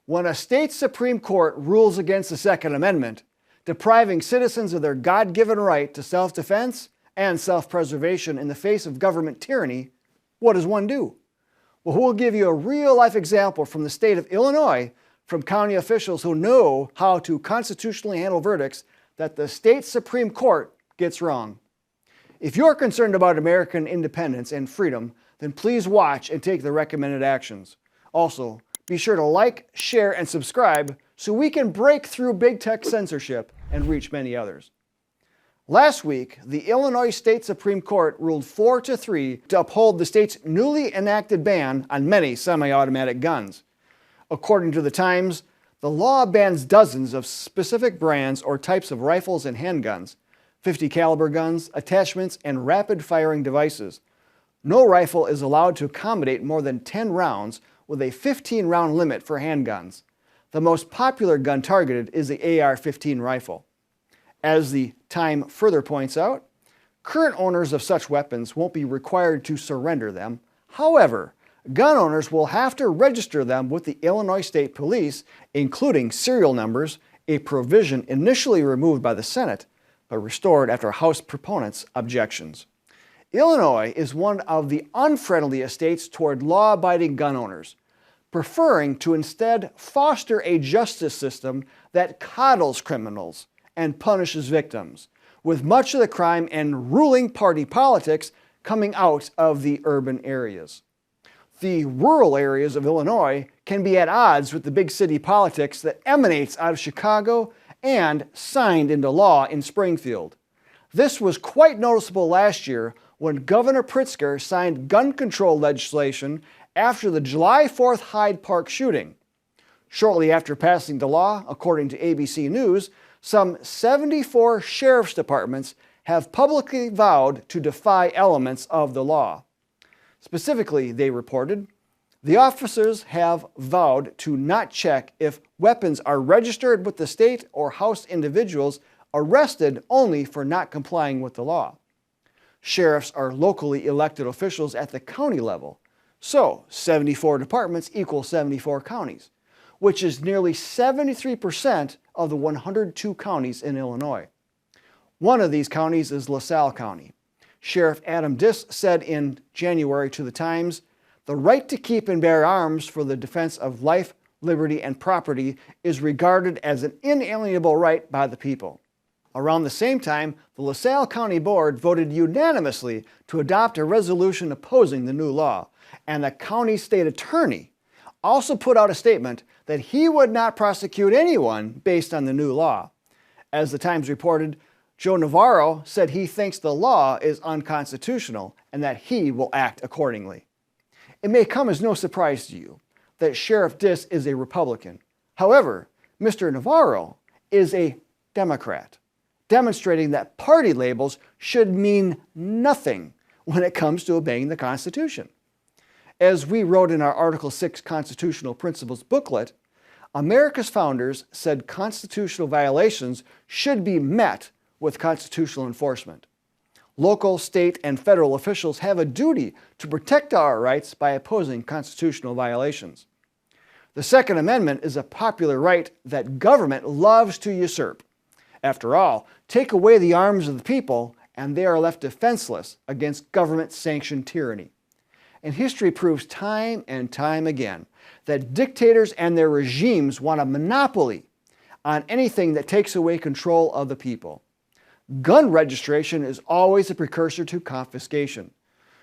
When a state Supreme Court rules against the Second Amendment, depriving citizens of their God-given right to self-defense and self-preservation in the face of government tyranny, what does one do? Well, we'll give you a real-life example from the state of Illinois from county officials who know how to constitutionally handle verdicts that the state Supreme Court gets wrong. If you're concerned about American independence and freedom, then please watch and take the recommended actions. Also, be sure to like, share, and subscribe so we can break through big tech censorship and reach many others. Last week, the Illinois State Supreme Court ruled 4-3 to uphold the state's newly enacted ban on many semi-automatic guns. According to the Times, the law bans dozens of specific brands or types of rifles and handguns, 50 caliber guns, attachments, and rapid-firing devices. No rifle is allowed to accommodate more than 10 rounds with a 15-round limit for handguns. The most popular gun targeted is the AR-15 rifle. As the Time further points out, current owners of such weapons won't be required to surrender them. However, gun owners will have to register them with the Illinois State Police, including serial numbers, a provision initially removed by the Senate, but restored after House proponents' objections. Illinois is one of the unfriendliest states toward law-abiding gun owners, preferring to instead foster a justice system that coddles criminals and punishes victims, with much of the crime and ruling party politics coming out of the urban areas. The rural areas of Illinois can be at odds with the big city politics that emanates out of Chicago and signed into law in Springfield. This was quite noticeable last year when Governor Pritzker signed gun control legislation after the July 4th Hyde Park shooting. Shortly after passing the law, according to ABC News, some 74 sheriff's departments have publicly vowed to defy elements of the law. Specifically, they reported, the officers have vowed to not check if weapons are registered with the state or house individuals arrested only for not complying with the law. Sheriffs are locally elected officials at the county level, so 74 departments equal 74 counties, which is nearly 73% of the 102 counties in Illinois. One of these counties is LaSalle County. Sheriff Adam Diss said in January to the Times, "The right to keep and bear arms for the defense of life, liberty, and property is regarded as an inalienable right by the people." Around the same time, the LaSalle County Board voted unanimously to adopt a resolution opposing the new law, and the county state attorney also put out a statement that he would not prosecute anyone based on the new law. As the Times reported, Joe Navarro said he thinks the law is unconstitutional and that he will act accordingly. It may come as no surprise to you that Sheriff Diss is a Republican. However, Mr. Navarro is a Democrat, demonstrating that party labels should mean nothing when it comes to obeying the Constitution. As we wrote in our Article 6 Constitutional Principles booklet, America's founders said constitutional violations should be met with constitutional enforcement. Local, state, and federal officials have a duty to protect our rights by opposing constitutional violations. The Second Amendment is a popular right that government loves to usurp. After all, take away the arms of the people and they are left defenseless against government-sanctioned tyranny. And history proves time and time again that dictators and their regimes want a monopoly on anything that takes away control of the people. Gun registration is always a precursor to confiscation.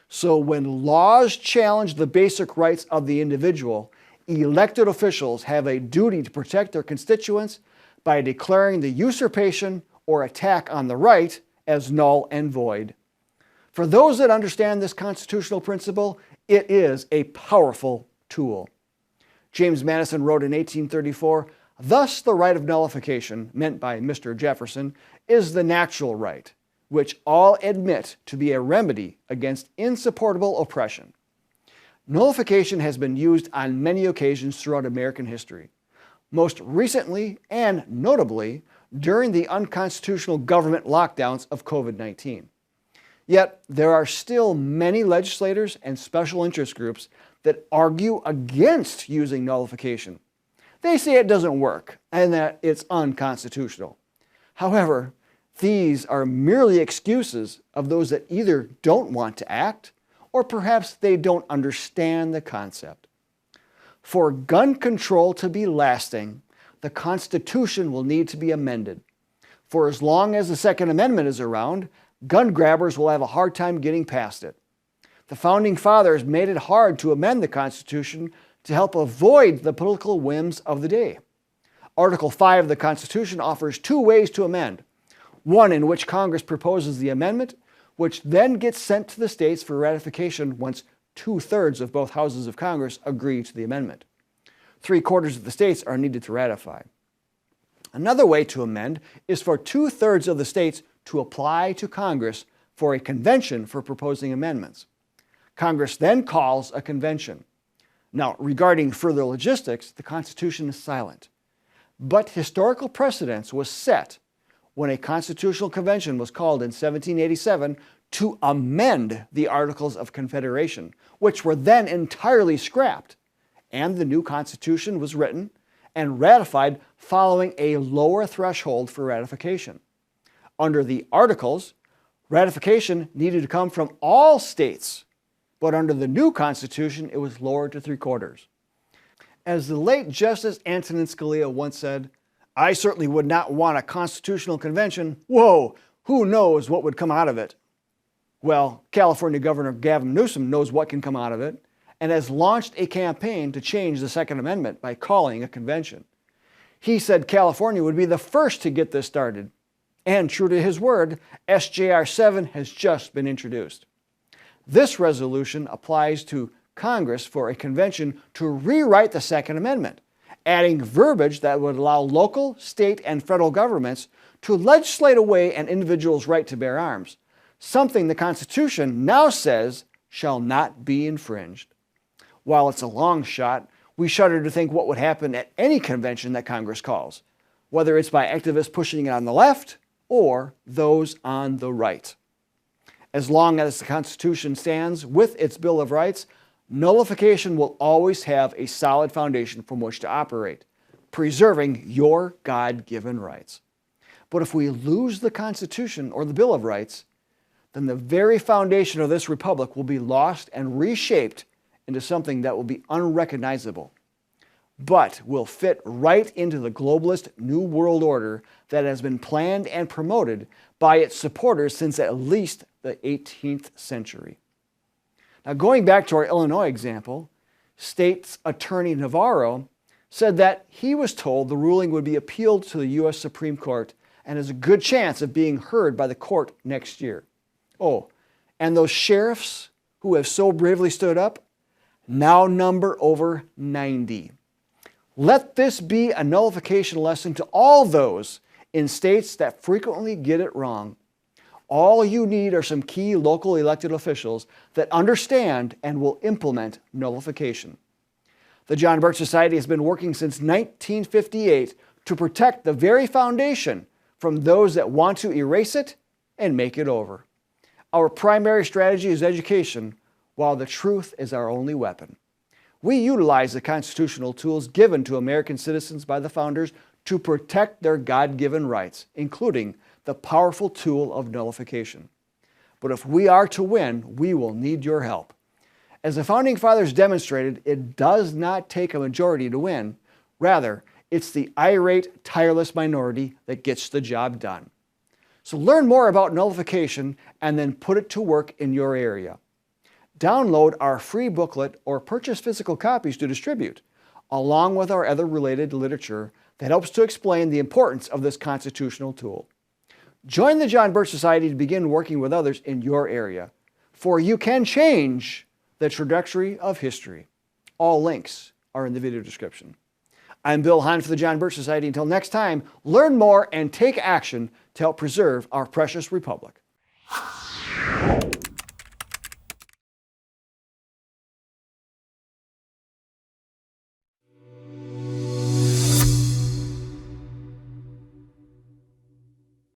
So when laws challenge the basic rights of the individual, elected officials have a duty to protect their constituents by declaring the usurpation or attack on the right as null and void. For those that understand this constitutional principle, it is a powerful tool. James Madison wrote in 1834, "Thus the right of nullification, meant by Mr. Jefferson, is the natural right, which all admit to be a remedy against insupportable oppression." Nullification has been used on many occasions throughout American history, most recently and notably during the unconstitutional government lockdowns of COVID-19. Yet there are still many legislators and special interest groups that argue against using nullification. They say it doesn't work and that it's unconstitutional. However, these are merely excuses of those that either don't want to act or perhaps they don't understand the concept. For gun control to be lasting, the Constitution will need to be amended. For as long as the Second Amendment is around, gun grabbers will have a hard time getting past it. The Founding Fathers made it hard to amend the Constitution to help avoid the political whims of the day. Article 5 of the Constitution offers two ways to amend. One in which Congress proposes the amendment, which then gets sent to the states for ratification once 2/3 of both houses of Congress agree to the amendment. 3/4 of the states are needed to ratify. Another way to amend is for 2/3 of the states to apply to Congress for a convention for proposing amendments. Congress then calls a convention. Now, regarding further logistics, the Constitution is silent. But historical precedence was set when a constitutional convention was called in 1787 to amend the Articles of Confederation, which were then entirely scrapped, and the new Constitution was written and ratified following a lower threshold for ratification. Under the Articles, ratification needed to come from all states, but under the new Constitution, it was lowered to 3/4. As the late Justice Antonin Scalia once said, "I certainly would not want a constitutional convention. Whoa, who knows what would come out of it?" Well, California Governor Gavin Newsom knows what can come out of it and has launched a campaign to change the Second Amendment by calling a convention. He said California would be the first to get this started. And true to his word, SJR 7 has just been introduced. This resolution applies to Congress for a convention to rewrite the Second Amendment, adding verbiage that would allow local, state, and federal governments to legislate away an individual's right to bear arms, something the Constitution now says shall not be infringed. While it's a long shot, we shudder to think what would happen at any convention that Congress calls, whether it's by activists pushing it on the left or those on the right. As long as the Constitution stands with its Bill of Rights, nullification will always have a solid foundation from which to operate, preserving your God-given rights. But if we lose the Constitution or the Bill of Rights, then the very foundation of this republic will be lost and reshaped into something that will be unrecognizable, but will fit right into the globalist New World Order that has been planned and promoted by its supporters since at least the 18th century. Now, going back to our Illinois example, State's Attorney Navarro said that he was told the ruling would be appealed to the U.S. Supreme Court and has a good chance of being heard by the court next year. Oh, and those sheriffs who have so bravely stood up now number over 90. Let this be a nullification lesson to all those in states that frequently get it wrong. All you need are some key local elected officials that understand and will implement nullification. The John Birch Society has been working since 1958 to protect the very foundation from those that want to erase it and make it over. Our primary strategy is education, while the truth is our only weapon. We utilize the constitutional tools given to American citizens by the founders to protect their God-given rights, including the powerful tool of nullification. But if we are to win, we will need your help. As the Founding Fathers demonstrated, it does not take a majority to win. Rather, it's the irate, tireless minority that gets the job done. So learn more about nullification and then put it to work in your area. Download our free booklet or purchase physical copies to distribute, along with our other related literature that helps to explain the importance of this constitutional tool. Join the John Birch Society to begin working with others in your area, for you can change the trajectory of history. All links are in the video description. I'm Bill Hahn for the John Birch Society. Until next time, learn more and take action to help preserve our precious republic.